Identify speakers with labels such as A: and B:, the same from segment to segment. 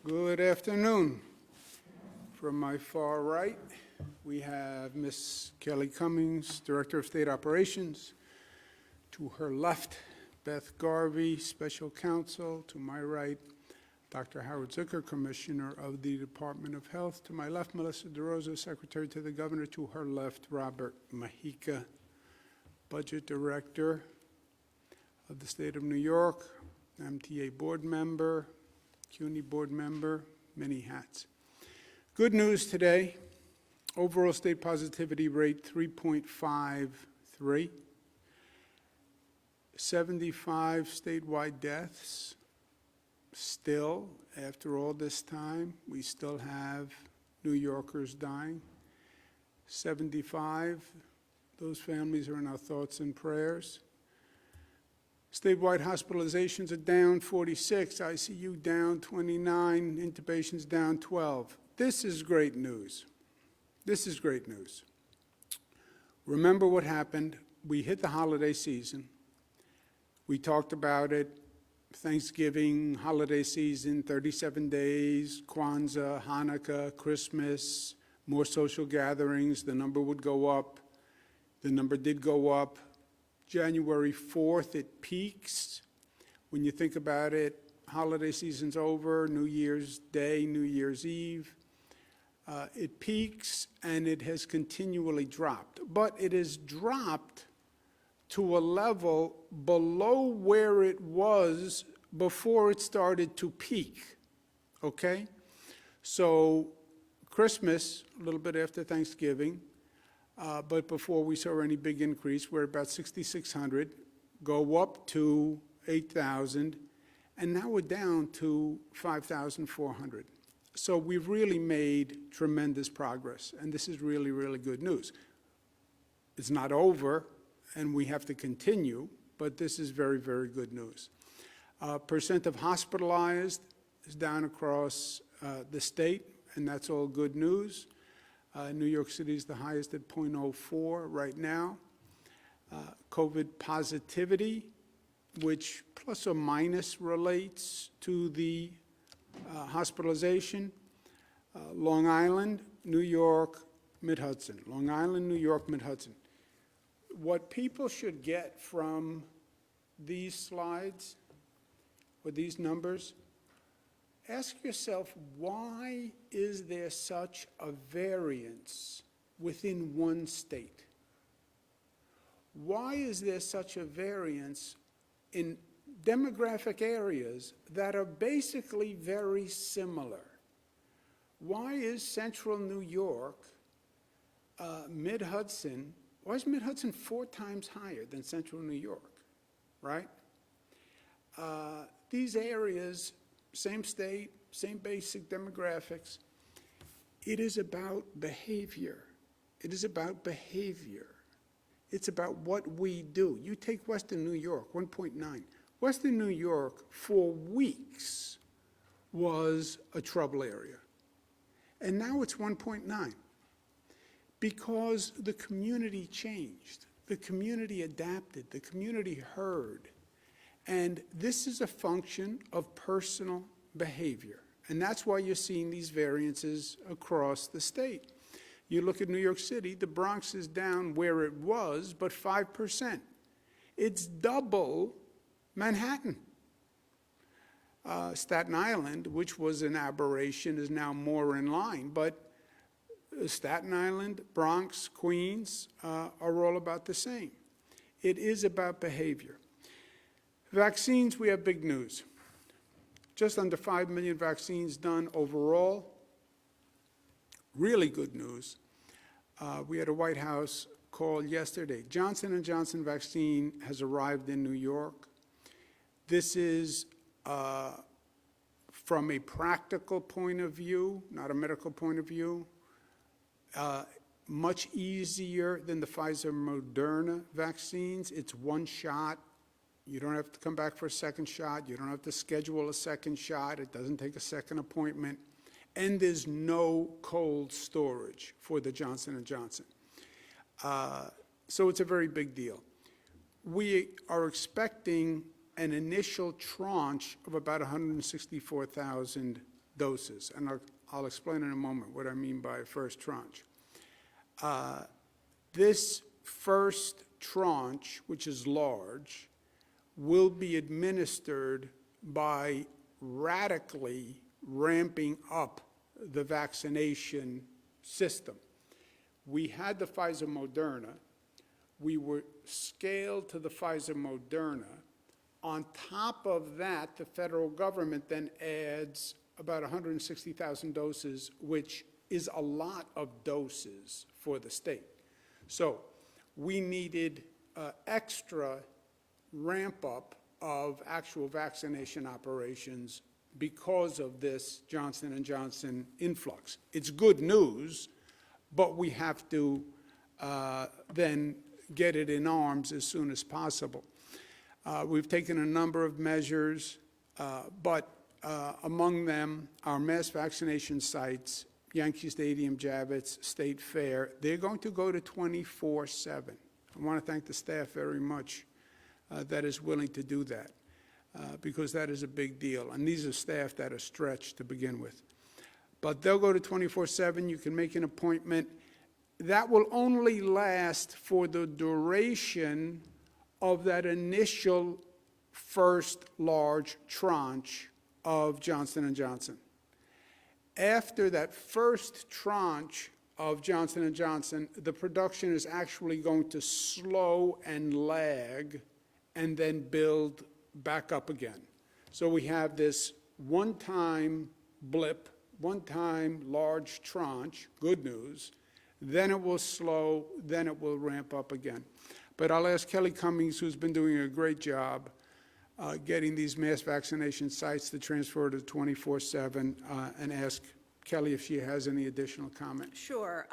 A: Good afternoon. From my far right, we have Ms. Kelly Cummings, Director of State Operations. To her left, Beth Garvey, Special Counsel. To my right, Dr. Howard Zucker, Commissioner of the Department of Health. To my left, Melissa DeRosa, Secretary to the Governor. To her left, Robert Mahika, Budget Director of the State of New York, MTA Board Member, CUNY Board Member, many hats. Good news today, overall state positivity rate 3.53, 75 statewide deaths. Still, after all this time, we still have New Yorkers dying. 75, those families are in our thoughts and prayers. Statewide hospitalizations are down 46, ICU down 29, intubations down 12. This is great news. This is great news. Remember what happened. We hit the holiday season. We talked about it. Thanksgiving, holiday season, 37 days, Kwanzaa, Hanukkah, Christmas, more social gatherings. The number would go up. The number did go up. January 4th, it peaks. When you think about it, holiday season's over, New Year's Day, New Year's Eve. It peaks, and it has continually dropped. But it has dropped to a level below where it was before it started to peak, okay? So Christmas, a little bit after Thanksgiving, but before we saw any big increase, we're about 6,600, go up to 8,000, and now we're down to 5,400. So we've really made tremendous progress, and this is really, really good news. It's not over, and we have to continue, but this is very, very good news. Percent of hospitalized is down across the state, and that's all good news. New York City is the highest at 0.04 right now. COVID positivity, which plus or minus relates to the hospitalization. Long Island, New York, Mid-Hudson. Long Island, New York, Mid-Hudson. What people should get from these slides or these numbers, ask yourself, why is there such a variance within one state? Why is there such a variance in demographic areas that are basically very similar? Why is central New York, Mid-Hudson, why is Mid-Hudson 4 times higher than central New York, right? These areas, same state, same basic demographics. It is about behavior. It is about behavior. It's about what we do. You take Western New York, 1.9. Western New York, for weeks, was a trouble area. And now it's 1.9. Because the community changed. The community adapted. The community heard. And this is a function of personal behavior. And that's why you're seeing these variances across the state. You look at New York City, the Bronx is down where it was, but 5%. It's double Manhattan. Staten Island, which was an aberration, is now more in line. But Staten Island, Bronx, Queens are all about the same. It is about behavior. Vaccines, we have big news. Just under 5 million vaccines done overall. Really good news. We had a White House call yesterday. Johnson & Johnson vaccine has arrived in New York. This is, from a practical point of view, not a medical point of view, much easier than the Pfizer-Moderna vaccines. It's one shot. You don't have to come back for a second shot. You don't have to schedule a second shot. It doesn't take a second appointment. And there's no cold storage for the Johnson & Johnson. So it's a very big deal. We are expecting an initial tranche of about 164,000 doses, and I'll explain in a moment what I mean by first tranche. This first tranche, which is large, will be administered by radically ramping up the vaccination system. We had the Pfizer-Moderna. We were scaled to the Pfizer-Moderna. On top of that, the federal government then adds about 160,000 doses, which is a lot of doses for the state. So we needed extra ramp-up of actual vaccination operations because of this Johnson & Johnson influx. It's good news, but we have to then get it in arms as soon as possible. We've taken a number of measures, but among them, our mass vaccination sites, Yankee Stadium, Javits, State Fair, they're going to go to 24/7. I want to thank the staff very much that is willing to do that, because that is a big deal. And these are staff that are stretched to begin with. But they'll go to 24/7. You can make an appointment. That will only last for the duration of that initial first large tranche of Johnson & Johnson. After that first tranche of Johnson & Johnson, the production is actually going to slow and lag and then build back up again. So we have this one-time blip, one-time large tranche, good news, then it will slow, then it will ramp up again. But I'll ask Kelly Cummings, who's been doing a great job getting these mass vaccination sites to transfer to 24/7, and ask Kelly if she has any additional comment.
B: Sure.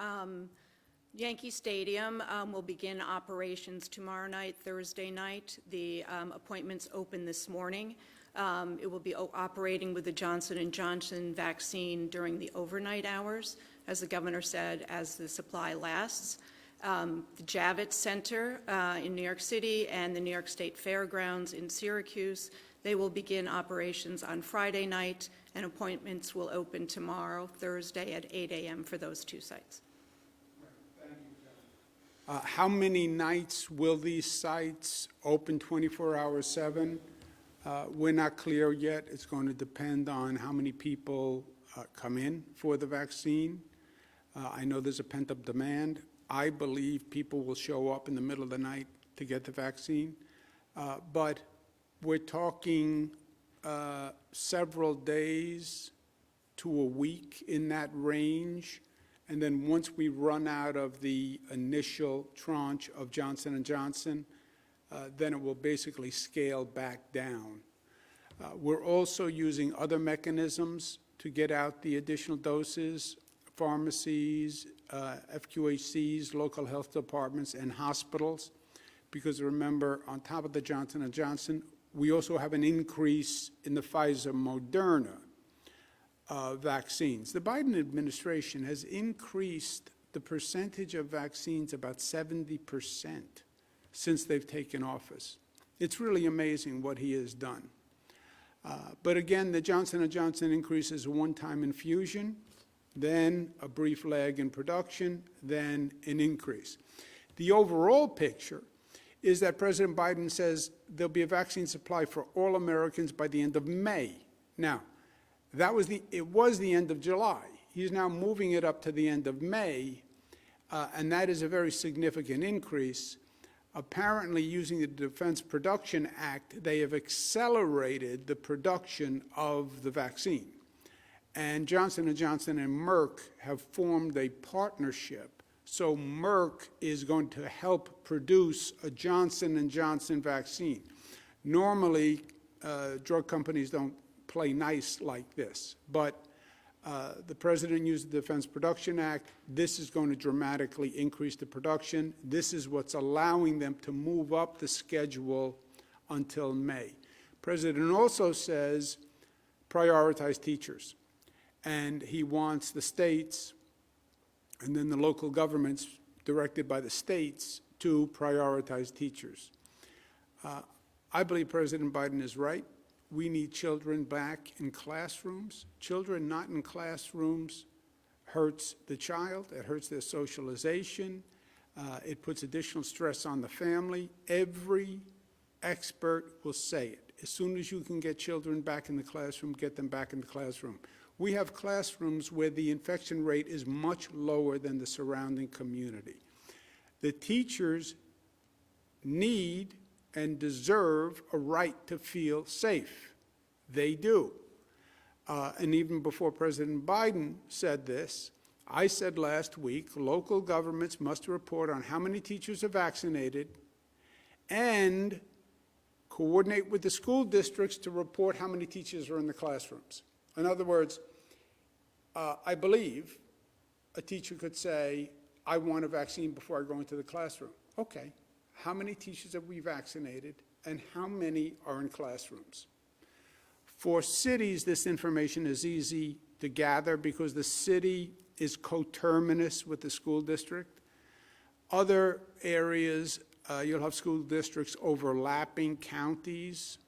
B: Yankee Stadium will begin operations tomorrow night, Thursday night. The appointments open this morning. It will be operating with the Johnson & Johnson vaccine during the overnight hours, as the governor said, as the supply lasts. The Javits Center in New York City and the New York State Fairgrounds in Syracuse, they will begin operations on Friday night, and appointments will open tomorrow, Thursday, at 8 a.m. for those two sites.
A: Thank you, Kelly. How many nights will these sites open 24 hours 7? We're not clear yet. It's going to depend on how many people come in for the vaccine. I know there's a pent-up demand. I believe people will show up in the middle of the night to get the vaccine. But we're talking several days to a week in that range. And then once we run out of the initial tranche of Johnson & Johnson, then it will basically scale back down. We're also using other mechanisms to get out the additional doses, pharmacies, FQHCs, local health departments, and hospitals. Because remember, on top of the Johnson & Johnson, we also have an increase in the Pfizer-Moderna vaccines. The Biden administration has increased the percentage of vaccines about 70% since they've taken office. It's really amazing what he has done. But again, the Johnson & Johnson increase is a one-time infusion, then a brief lag in production, then an increase. The overall picture is that President Biden says there'll be a vaccine supply for all Americans by the end of May. Now, it was the end of July. He's now moving it up to the end of May, and that is a very significant increase. Apparently, using the Defense Production Act, they have accelerated the production of the vaccine. And Johnson & Johnson and Merck have formed a partnership. So Merck is going to help produce a Johnson & Johnson vaccine. Normally, drug companies don't play nice like this. But the president used the Defense Production Act. This is going to dramatically increase the production. This is what's allowing them to move up the schedule until May. The president also says prioritize teachers. And he wants the states and then the local governments directed by the states to prioritize teachers. I believe President Biden is right. we need children back in classrooms. Children not in classrooms hurts the child, it hurts their socialization, it puts additional stress on the family. Every expert will say it. As soon as you can get children back in the classroom, get them back in the classroom. We have classrooms where the infection rate is much lower than the surrounding community. The teachers need and deserve a right to feel safe. They do. And even before President Biden said this, I said last week, local governments must report on how many teachers are vaccinated and coordinate with the school districts to report how many teachers are in the classrooms. In other words, I believe a teacher could say, I want a vaccine before I go into the classroom. Okay, how many teachers have we vaccinated and how many are in classrooms? For cities, this information is easy to gather because the city is coterminous with the school district. Other areas, you'll have school districts overlapping counties,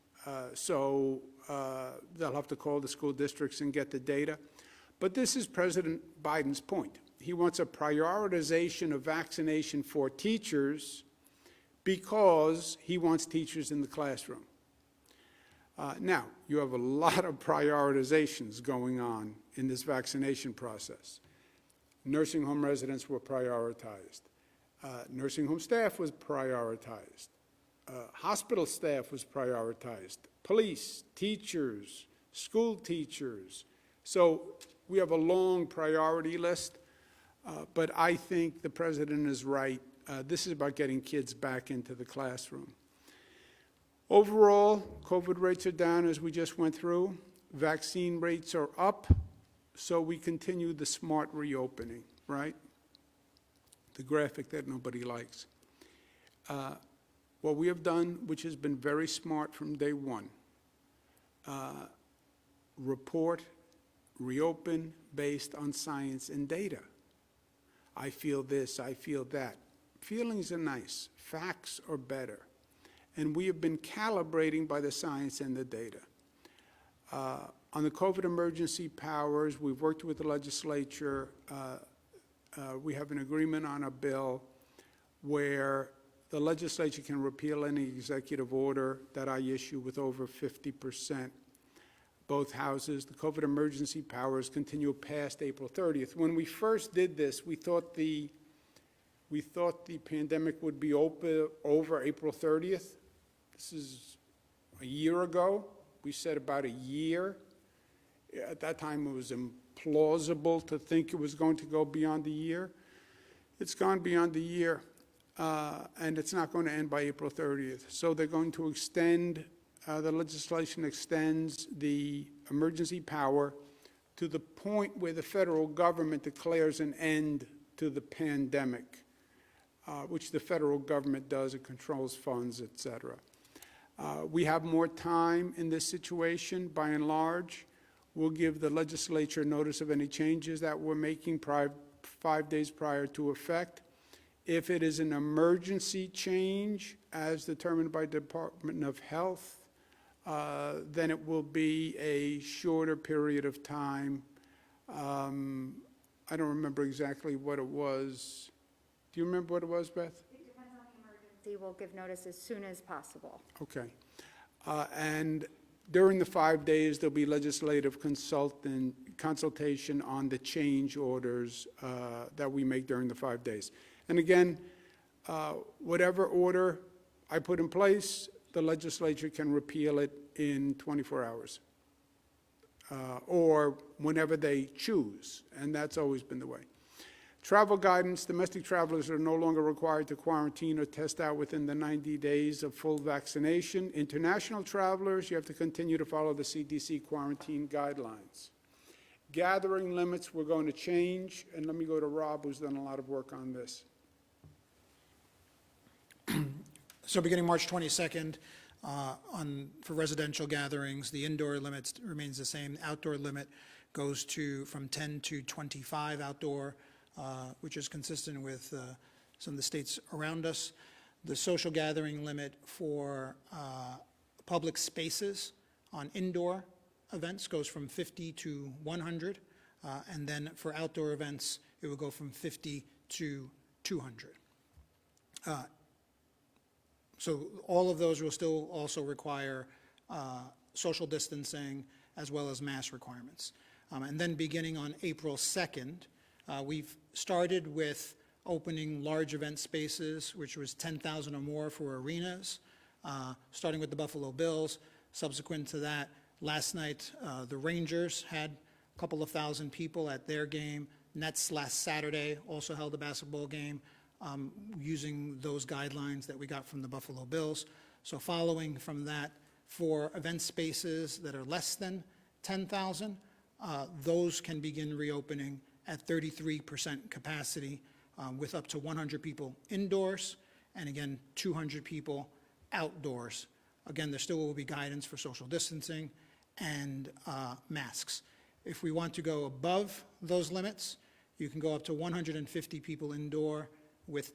A: so they'll have to call the school districts and get the data. But this is President Biden's point. He wants a prioritization of vaccination for teachers because he wants teachers in the classroom. Now, you have a lot of prioritizations going on in this vaccination process. Nursing home residents were prioritized. Nursing home staff was prioritized. Hospital staff was prioritized. Police, teachers, school teachers. So we have a long priority list, but I think the president is right. This is about getting kids back into the classroom. Overall, COVID rates are down as we just went through. Vaccine rates are up, so we continue the smart reopening, right? The graphic that nobody likes. What we have done, which has been very smart from day one, report, reopen based on science and data. I feel this, I feel that. Feelings are nice, facts are better. And we have been calibrating by the science and the data. On the COVID emergency powers, we've worked with the legislature. We have an agreement on a bill where the legislature can repeal any executive order that I issue with over 50%. Both houses, the COVID emergency powers continue past April 30th. When we first did this, we thought the pandemic would be over April 30th. This is a year ago. We said about a year. At that time, it was implausible to think it was going to go beyond a year. It's gone beyond a year, and it's not going to end by April 30th. So they're going to extend, the legislation extends the emergency power to the point where the federal government declares an end to the pandemic, which the federal government does. It controls funds, et cetera. We have more time in this situation, by and large. We'll give the legislature notice of any changes that we're making 5 days prior to effect. If it is an emergency change, as determined by the Department of Health, then it will be a shorter period of time. I don't remember exactly what it was. Do you remember what it was, Beth?
C: Will give notice as soon as possible.
A: Okay. And during the 5 days, there'll be legislative consultation on the change orders that we make during the 5 days. And again, whatever order I put in place, the legislature can repeal it in 24 hours or whenever they choose, and that's always been the way. Travel guidance: domestic travelers are no longer required to quarantine or test out within the 90 days of full vaccination. International travelers, you have to continue to follow the CDC quarantine guidelines. Gathering limits, we're going to change, and let me go to Rob, who's done a lot of work on this.
D: So beginning March 22nd, for residential gatherings, the indoor limit remains the same. Outdoor limit goes from 10 to 25 outdoor, which is consistent with some of the states around us. The social gathering limit for public spaces on indoor events goes from 50 to 100, and then for outdoor events, it will go from 50 to 200. So all of those will still also require social distancing as well as mask requirements. And then beginning on April 2nd, we've started with opening large event spaces, which was 10,000 or more for arenas, starting with the Buffalo Bills. Subsequent to that, last night, the Rangers had a couple of thousand people at their game. Nets last Saturday also held a basketball game using those guidelines that we got from the Buffalo Bills. So following from that, for event spaces that are less than 10,000, those can begin reopening at 33% capacity with up to 100 people indoors and again 200 people outdoors. Again, there still will be guidance for social distancing and masks. If we want to go above those limits, you can go up to 150 people indoor with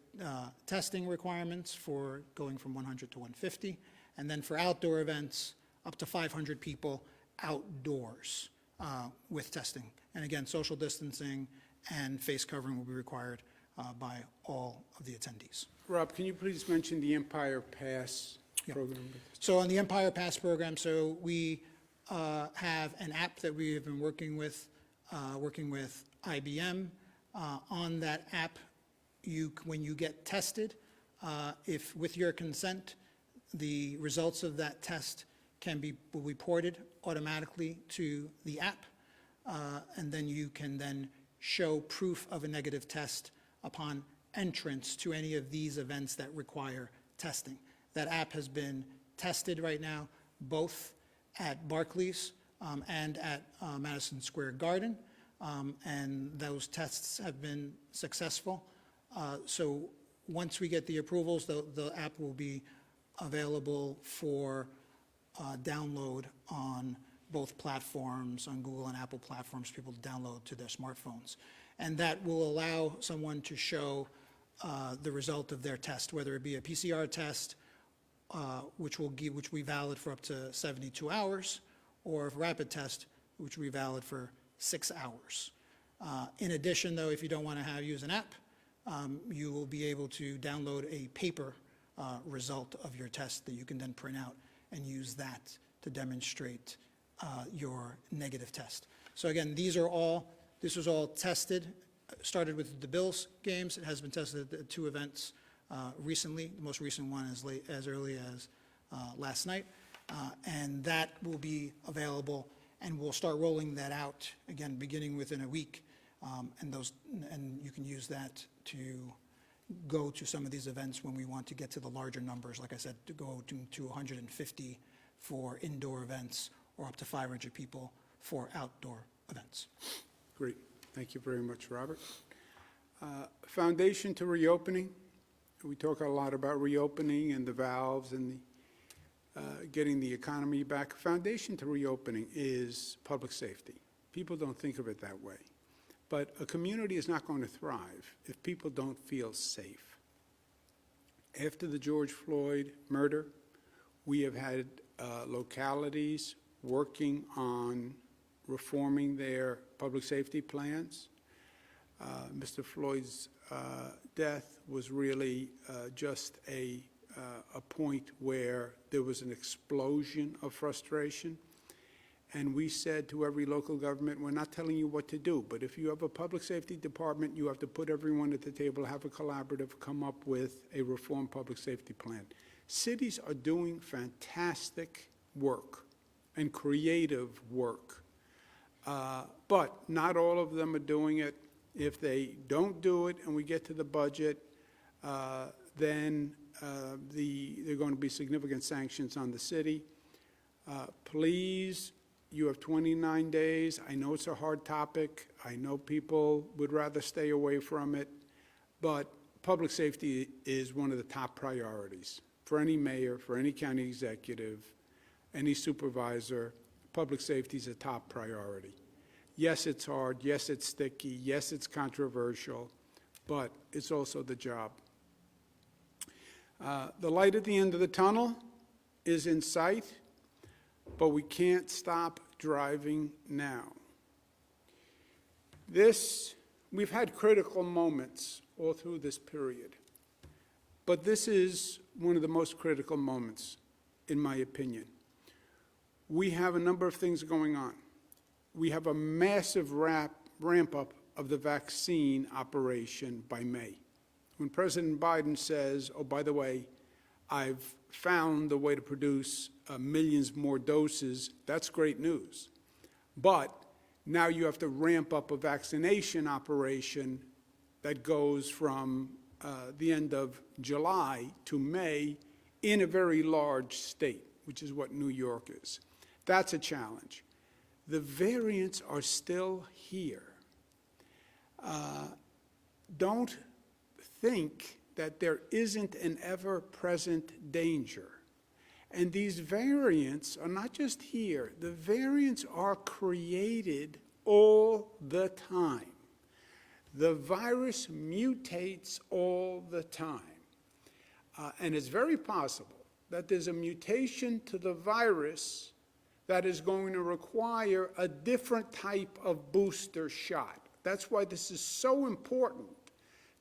D: testing requirements for going from 100 to 150, and then for outdoor events, up to 500 people outdoors with testing. And again, social distancing and face covering will be required by all of the attendees.
A: Rob, can you please mention the Empire Pass program?
D: So on the Empire Pass program, so we have an app that we have been working with IBM. On that app, when you get tested, if with your consent, the results of that test will be ported automatically to the app, and then you can then show proof of a negative test upon entrance to any of these events that require testing. That app has been tested right now, both at Barclays and at Madison Square Garden, and those tests have been successful. So once we get the approvals, the app will be available for download on both platforms, on Google and Apple platforms, people to download to their smartphones. And that will allow someone to show the result of their test, whether it be a PCR test, which will be valid for up to 72 hours, or a rapid test, which will be valid for 6 hours. In addition, though, if you don't want to use an app, you will be able to download a paper result of your test that you can then print out and use that to demonstrate your negative test. So again, this was all tested, started with the Bills games. It has been tested at 2 events recently. The most recent one as early as last night. And that will be available, and we'll start rolling that out, again, beginning within a week. And you can use that to go to some of these events when we want to get to the larger numbers, like I said, to go to 150 for indoor events or up to 500 people for outdoor events.
A: Great. Thank you very much, Robert. Foundation to reopening. We talk a lot about reopening and the valves and getting the economy back. Foundation to reopening is public safety. People don't think of it that way. But a community is not going to thrive if people don't feel safe. After the George Floyd murder, we have had localities working on reforming their public safety plans. Mr. Floyd's death was really just a point where there was an explosion of frustration. And we said to every local government, we're not telling you what to do, but if you have a public safety department, you have to put everyone at the table, have a collaborative, come up with a reformed public safety plan. Cities are doing fantastic work and creative work, but not all of them are doing it. If they don't do it and we get to the budget, then there are going to be significant sanctions on the city. Please, you have 29 days. I know it's a hard topic. I know people would rather stay away from it, but public safety is one of the top priorities for any mayor, for any county executive, any supervisor. Public safety is a top priority. Yes, it's hard. Yes, it's sticky. Yes, it's controversial, but it's also the job. The light at the end of the tunnel is in sight. but we can't stop driving now. We've had critical moments all through this period, but this is one of the most critical moments, in my opinion. We have a number of things going on. We have a massive ramp-up of the vaccine operation by May. When President Biden says, oh, by the way, I've found a way to produce millions more doses, that's great news. But now you have to ramp up a vaccination operation that goes from the end of July to May in a very large state, which is what New York is. That's a challenge. The variants are still here. Don't think that there isn't an ever-present danger. And these variants are not just here. The variants are created all the time. The virus mutates all the time. And it's very possible that there's a mutation to the virus that is going to require a different type of booster shot. That's why this is so important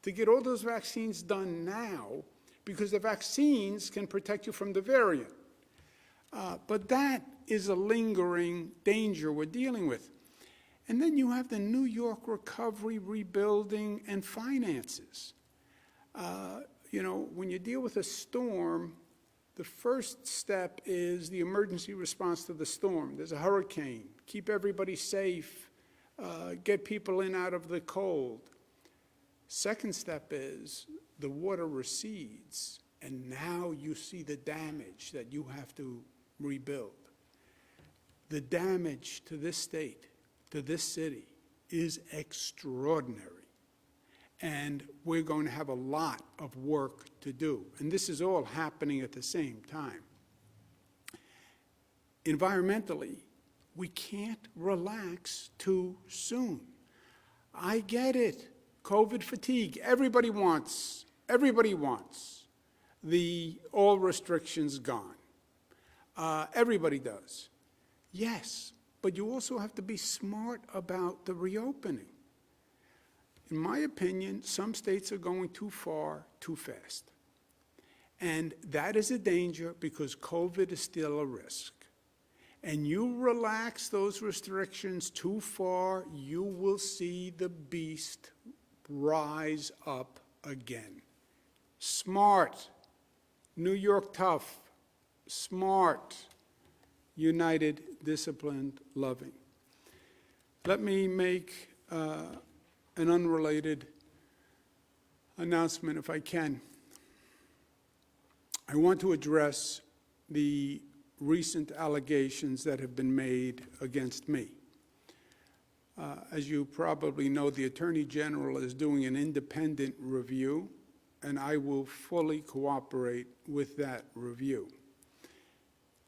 A: to get all those vaccines done now, because the vaccines can protect you from the variant. But that is a lingering danger we're dealing with. And then you have the New York recovery, rebuilding, and finances. When you deal with a storm, the first step is the emergency response to the storm. There's a hurricane. Keep everybody safe. Get people in out of the cold. Second step is the water recedes, and now you see the damage that you have to rebuild. The damage to this state, to this city, is extraordinary. And we're going to have a lot of work to do. And this is all happening at the same time. Environmentally, we can't relax too soon. I get it. COVID fatigue. Everybody wants all restrictions gone. Everybody does. Yes, but you also have to be smart about the reopening. In my opinion, some states are going too far, too fast. And that is a danger because COVID is still a risk. And you relax those restrictions too far, you will see the beast rise up again. Smart, New York tough, smart, united, disciplined, loving. Let me make an unrelated announcement, if I can. I want to address the recent allegations that have been made against me. As you probably know, the Attorney General is doing an independent review, and I will fully cooperate with that review.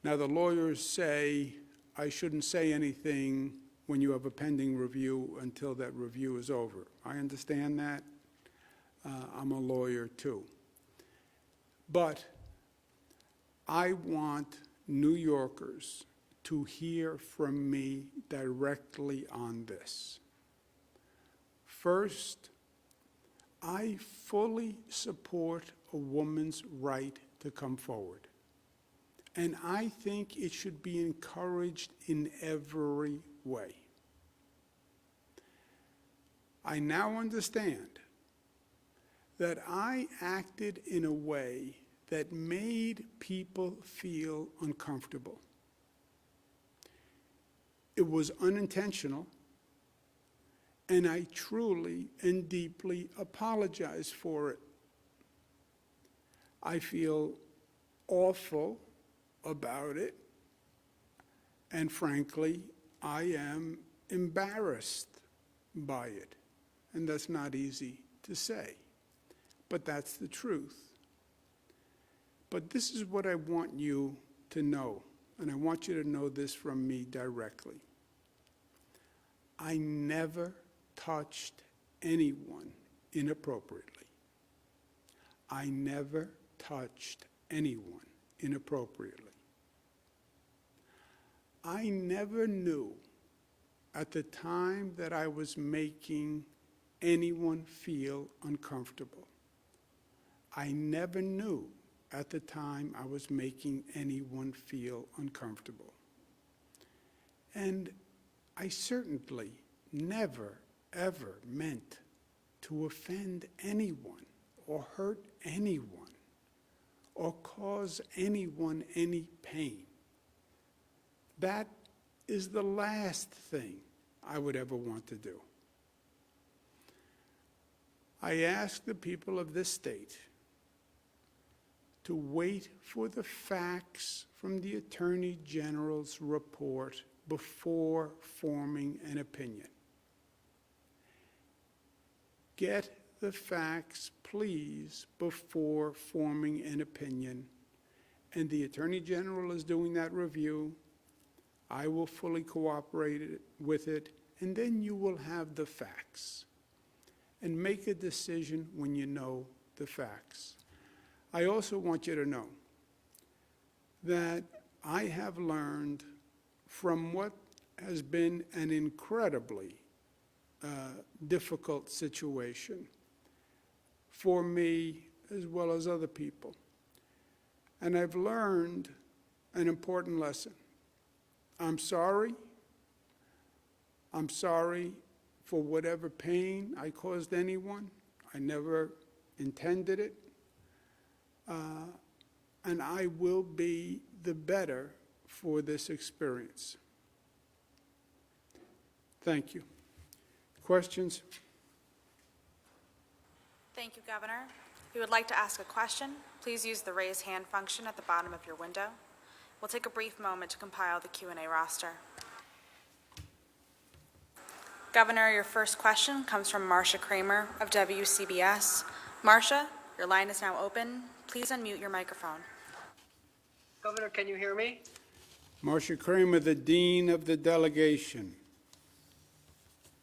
A: Now, the lawyers say I shouldn't say anything when you have a pending review until that review is over. I understand that. I'm a lawyer too. But I want New Yorkers to hear from me directly on this. First, I fully support a woman's right to come forward. And I think it should be encouraged in every way. I now understand that I acted in a way that made people feel uncomfortable. It was unintentional, and I truly and deeply apologize for it. I feel awful about it, and frankly, I am embarrassed by it, and that's not easy to say, but that's the truth. But this is what I want you to know, and I want you to know this from me directly. I never touched anyone inappropriately. I never touched anyone inappropriately. I never knew at the time that I was making anyone feel uncomfortable. I never knew at the time I was making anyone feel uncomfortable. And I certainly never, ever meant to offend anyone or hurt anyone or cause anyone any pain. That is the last thing I would ever want to do. I ask the people of this state to wait for the facts from the Attorney General's report before forming an opinion. Get the facts, please, before forming an opinion. And the Attorney General is doing that review. I will fully cooperate with it, and then you will have the facts. And make a decision when you know the facts. I also want you to know that I have learned from what has been an incredibly difficult situation for me as well as other people. And I've learned an important lesson. I'm sorry. I'm sorry for whatever pain I caused anyone. I never intended it. And I will be the better for this experience. Thank you. Questions?
E: Thank you, Governor. If you would like to ask a question, please use the raise hand function at the bottom of your window. We'll take a brief moment to compile the Q&A roster. Governor, your first question comes from Marcia Kramer of WCBS. Marcia, your line is now open. Please unmute your microphone.
F: Governor, can you hear me?
A: Marcia Kramer, the Dean of the Delegation.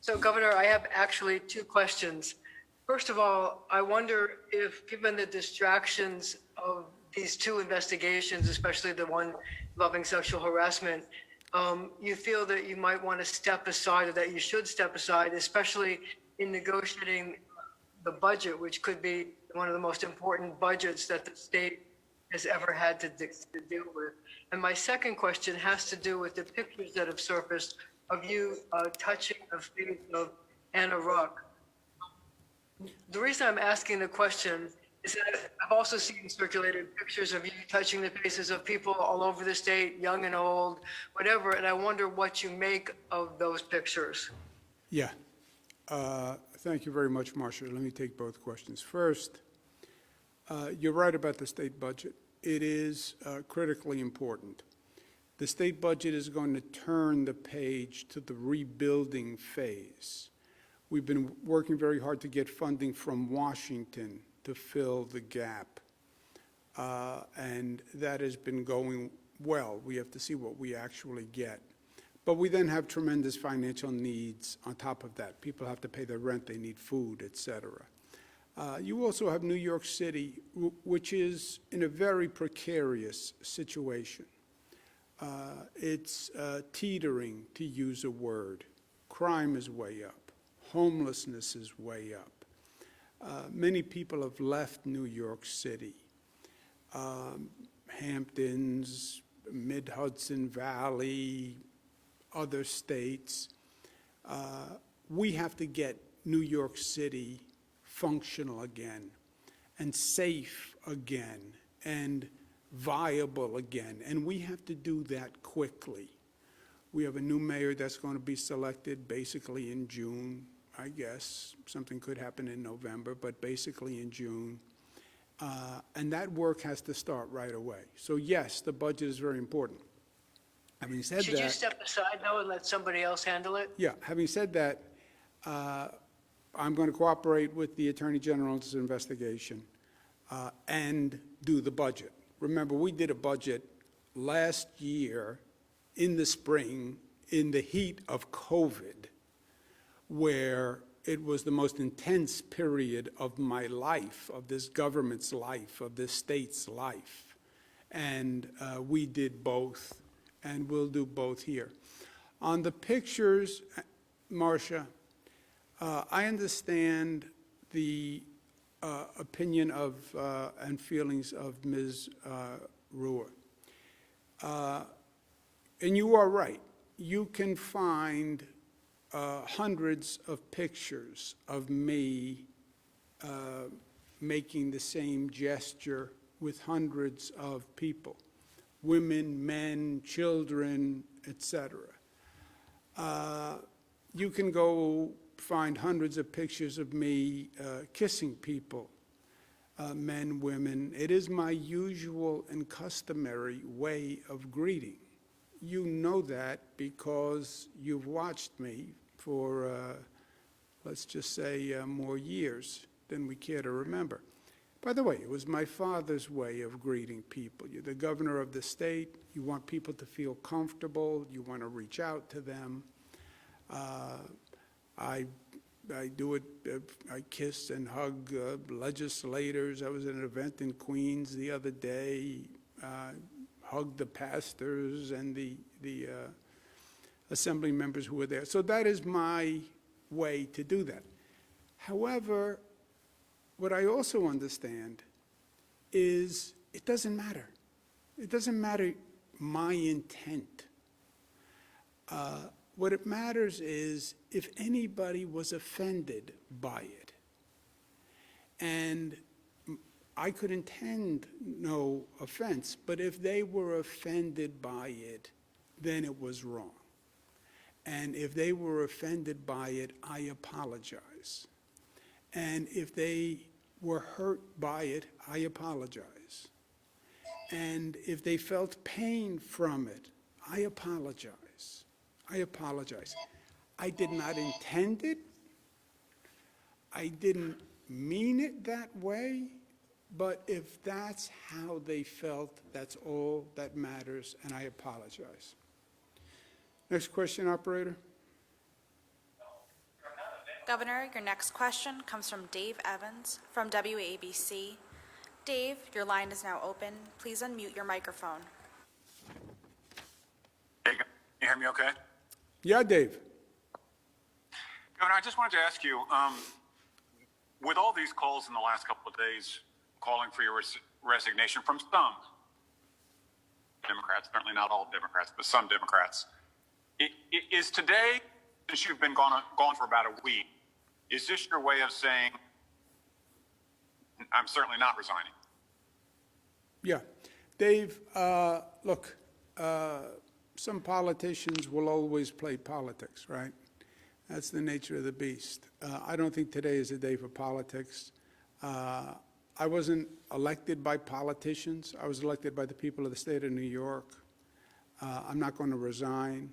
F: So, Governor, I have actually two questions. First of all, I wonder if, given the distractions of these two investigations, especially the one involving sexual harassment, you feel that you might want to step aside, or that you should step aside, especially in negotiating the budget, which could be one of the most important budgets that the state has ever had to deal with. And my second question has to do with the pictures that have surfaced of you touching the face of Anna Ruck. The reason I'm asking the question is that I've also seen circulated pictures of you touching the faces of people all over the state, young and old, whatever, and I wonder what you make of those pictures.
A: Yeah. Thank you very much, Marcia. Let me take both questions. First, you're right about the state budget. It is critically important. The state budget is going to turn the page to the rebuilding phase. We've been working very hard to get funding from Washington to fill the gap, and that has been going well. We have to see what we actually get. But we then have tremendous financial needs on top of that. People have to pay their rent, they need food, et cetera. You also have New York City, which is in a very precarious situation. It's teetering, to use a word. Crime is way up. Homelessness is way up. Many people have left New York City. Hamptons, Mid-Hudson Valley, other states. We have to get New York City functional again, and safe again, and viable again. And we have to do that quickly. We have a new mayor that's going to be selected basically in June, I guess. Something could happen in November, but basically in June. And that work has to start right away. So yes, the budget is very important. Having said that—
F: Should you step aside, though, and let somebody else handle it?
A: Yeah, having said that, I'm going to cooperate with the Attorney General's investigation and do the budget. Remember, we did a budget last year in the spring in the heat of COVID, where it was the most intense period of my life, of this government's life, of this state's life. And we did both. and we'll do both here. On the pictures, Marcia, I understand the opinion of and feelings of Ms. Ruhr. And you are right. You can find hundreds of pictures of me making the same gesture with hundreds of people, women, men, children, etc. You can go find hundreds of pictures of me kissing people, men, women. It is my usual and customary way of greeting. You know that because you've watched me for, let's just say, more years than we care to remember. By the way, it was my father's way of greeting people. You're the governor of the state. You want people to feel comfortable. You want to reach out to them. I do it. I kiss and hug legislators. I was at an event in Queens the other day. Hugged the pastors and the assembly members who were there. So that is my way to do that. However, what I also understand is it doesn't matter. It doesn't matter my intent. What it matters is if anybody was offended by it. And I could intend no offense, but if they were offended by it, then it was wrong. And if they were offended by it, I apologize. And if they were hurt by it, I apologize. And if they felt pain from it, I apologize. I apologize. I did not intend it. I didn't mean it that way. But if that's how they felt, that's all that matters, and I apologize. Next question, operator.
E: Governor, your next question comes from Dave Evans from WABC. Dave, your line is now open. Please unmute your microphone.
G: Hey, can you hear me okay?
A: Yeah, Dave.
G: Governor, I just wanted to ask you, with all these calls in the last couple of days calling for your resignation from some Democrats, certainly not all Democrats, but some Democrats, is today, since you've been gone for about a week, is this your way of saying, I'm certainly not resigning?
A: Yeah. Dave, look, some politicians will always play politics, right? That's the nature of the beast. I don't think today is a day for politics. I wasn't elected by politicians. I was elected by the people of the state of New York. I'm not going to resign.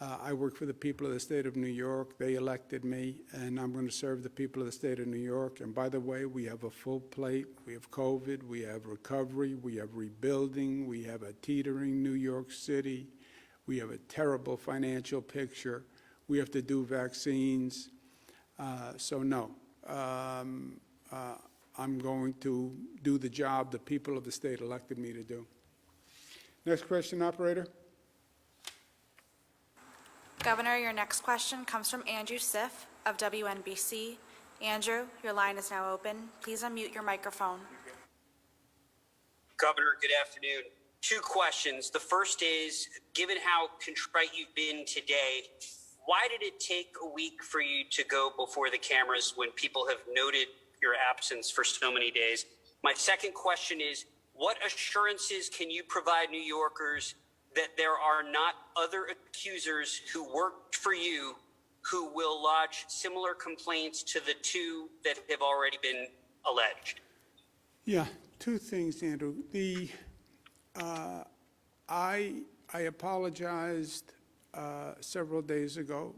A: I work for the people of the state of New York. They elected me, and I'm going to serve the people of the state of New York. And by the way, we have a full plate. We have COVID. We have recovery. We have rebuilding. We have a teetering New York City. We have a terrible financial picture. We have to do vaccines. So no. I'm going to do the job the people of the state elected me to do. Next question, operator.
E: Governor, your next question comes from Andrew Siff of WNBC. Andrew, your line is now open. Please unmute your microphone.
H: Governor, good afternoon. Two questions. The first is, given how contrite you've been today, why did it take a week for you to go before the cameras when people have noted your absence for so many days? My second question is, what assurances can you provide New Yorkers that there are not other accusers who worked for you who will lodge similar complaints to the two that have already been alleged?
A: Yeah, two things, Andrew. I apologized several days ago.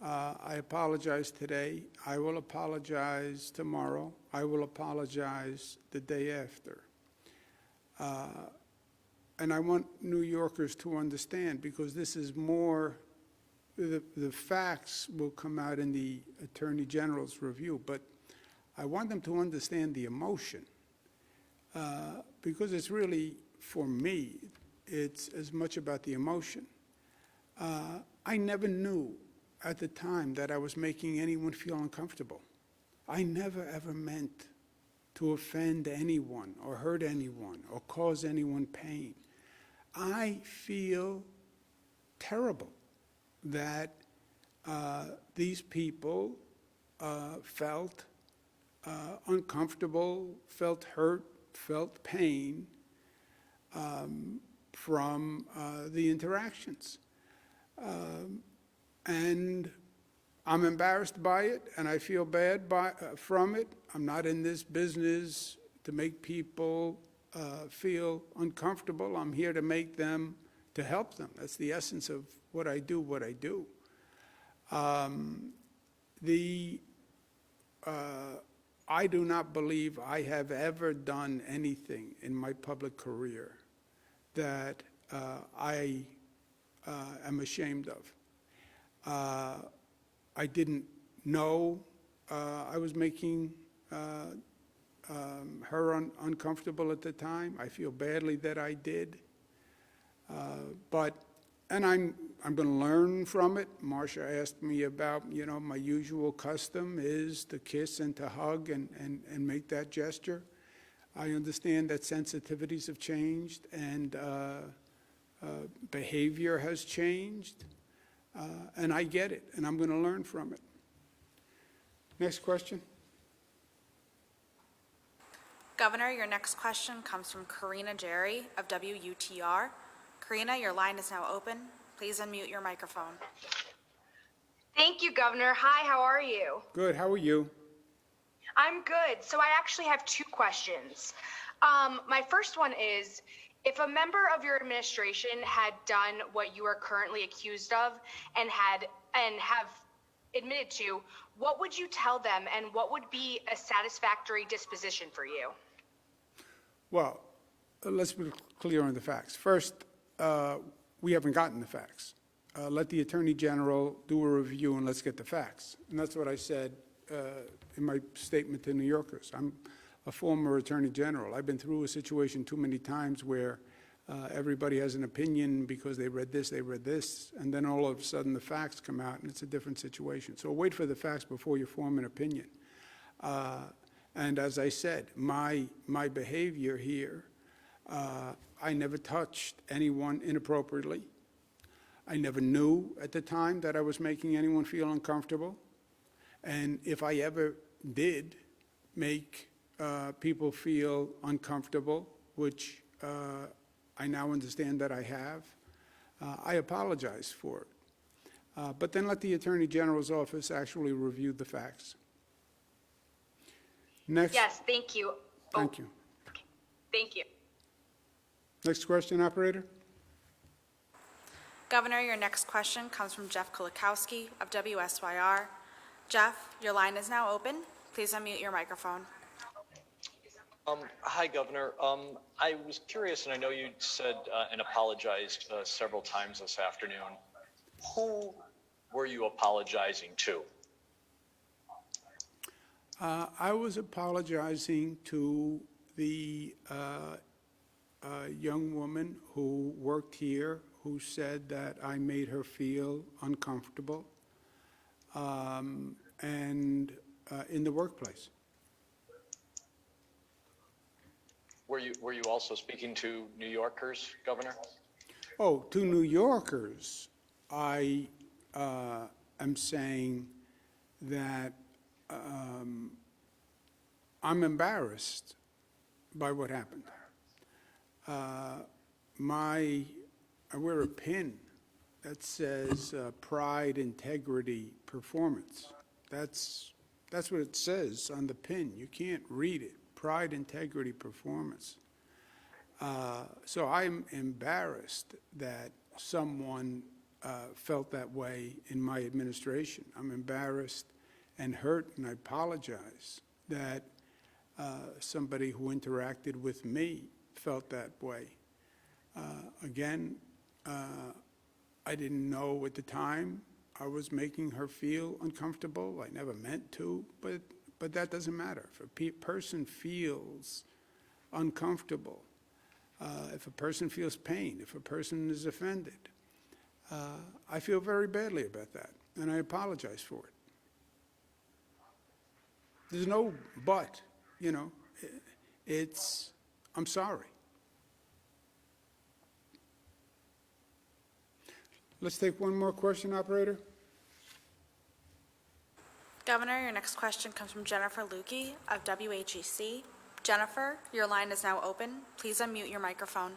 A: I apologize today. I will apologize tomorrow. I will apologize the day after. And I want New Yorkers to understand, because this is more, the facts will come out in the Attorney General's review, but I want them to understand the emotion, because it's really, for me, it's as much about the emotion. I never knew at the time that I was making anyone feel uncomfortable. I never, ever meant to offend anyone or hurt anyone or cause anyone pain. I feel terrible that these people felt uncomfortable, felt hurt, felt pain from the interactions. And I'm embarrassed by it, and I feel bad from it. I'm not in this business to make people feel uncomfortable. I'm here to make them, to help them. That's the essence of what I do. I do not believe I have ever done anything in my public career that I am ashamed of. I didn't know I was making her uncomfortable at the time. I feel badly that I did. And I'm going to learn from it. Marcia asked me about, my usual custom is to kiss and to hug and make that gesture. I understand that sensitivities have changed and behavior has changed. And I get it, and I'm going to learn from it. Next question.
E: Governor, your next question comes from Karina Jerry of WUTR. Karina, your line is now open. Please unmute your microphone.
I: Thank you, Governor. Hi, how are you?
A: Good, how are you?
I: I'm good. So I actually have two questions. My first one is, if a member of your administration had done what you are currently accused of and have admitted to, what would you tell them and what would be a satisfactory disposition for you?
A: Well, let's be clear on the facts. First, we haven't gotten the facts. Let the Attorney General do a review and let's get the facts. And that's what I said in my statement to New Yorkers. I'm a former Attorney General. I've been through a situation too many times where everybody has an opinion because they read this, and then all of a sudden the facts come out and it's a different situation. So wait for the facts before you form an opinion. And as I said, my behavior here, I never touched anyone inappropriately. I never knew at the time that I was making anyone feel uncomfortable. And if I ever did make people feel uncomfortable, which I now understand that I have, I apologize for it. But then let the Attorney General's office actually review the facts. Next.
I: Yes, thank you.
A: Thank you.
I: Okay. Thank you.
A: Next question, operator.
E: Governor, your next question comes from Jeff Kulikowski of WSYR. Jeff, your line is now open. Please unmute your microphone.
J: Hi, Governor. I was curious, and I know you said and apologized several times this afternoon. Who were you apologizing to?
A: I was apologizing to the young woman who worked here who said that I made her feel uncomfortable and in the workplace.
J: Were you also speaking to New Yorkers, Governor?
A: Oh, to New Yorkers, I am saying that I'm embarrassed by what happened. I wear a pin that says pride, integrity, performance. That's what it says on the pin. You can't read it. Pride, integrity, performance. So I'm embarrassed that someone felt that way in my administration. I'm embarrassed and hurt, and I apologize that somebody who interacted with me felt that way. Again, I didn't know at the time I was making her feel uncomfortable. I never meant to, but that doesn't matter. If a person feels uncomfortable, if a person feels pain, if a person is offended. I feel very badly about that, and I apologize for it. There's no but, you know. I'm sorry. Let's take one more question, operator.
E: Governor, your next question comes from Jennifer Lukey of WHEC. Jennifer, your line is now open. Please unmute your microphone.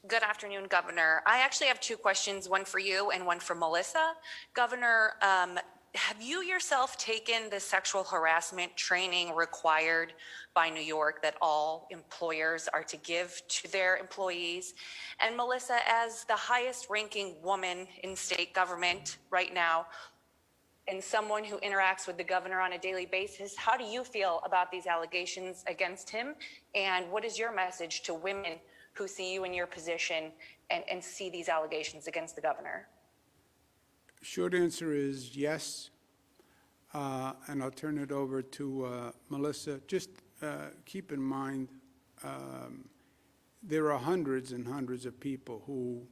K: Good afternoon, Governor. I actually have two questions, one for you and one for Melissa. Governor, have you yourself taken the sexual harassment training required by New York that all employers are to give to their employees? And Melissa, as the highest ranking woman in state government right now, and someone who interacts with the governor on a daily basis, how do you feel about these allegations against him? And what is your message to women who see you in your position and see these allegations against the governor?
A: Short answer is yes, and I'll turn it over to Melissa. Just keep in mind, there are hundreds and hundreds of people who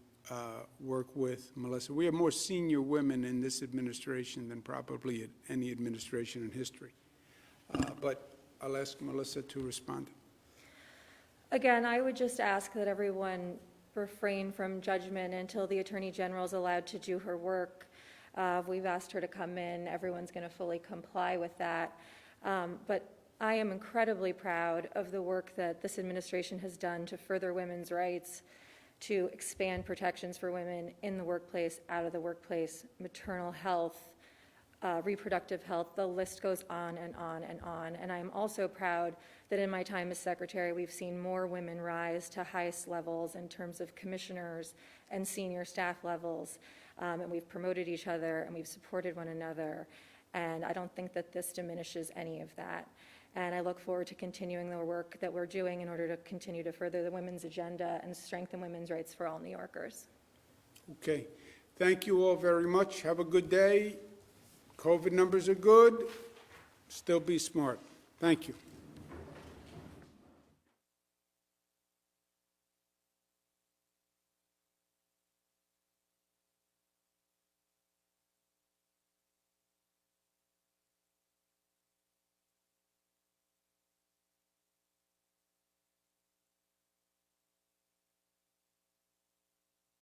A: work with Melissa. We have more senior women in this administration than probably at any administration in history. But I'll ask Melissa to respond.
L: Again, I would just ask that everyone refrain from judgment until the Attorney General is allowed to do her work. We've asked her to come in. Everyone's going to fully comply with that. But I am incredibly proud of the work that this administration has done to further women's rights, to expand protections for women in the workplace, out of the workplace, maternal health, reproductive health. The list goes on and on and on. And I'm also proud that in my time as secretary, we've seen more women rise to highest levels in terms of commissioners and senior staff levels. And we've promoted each other and we've supported one another. And I don't think that this diminishes any of that. And I look forward to continuing the work that we're doing in order to continue to further the women's agenda and strengthen women's rights for all New Yorkers.
A: Okay. Thank you all very much. Have a good day. COVID numbers are good. Still be smart. Thank you.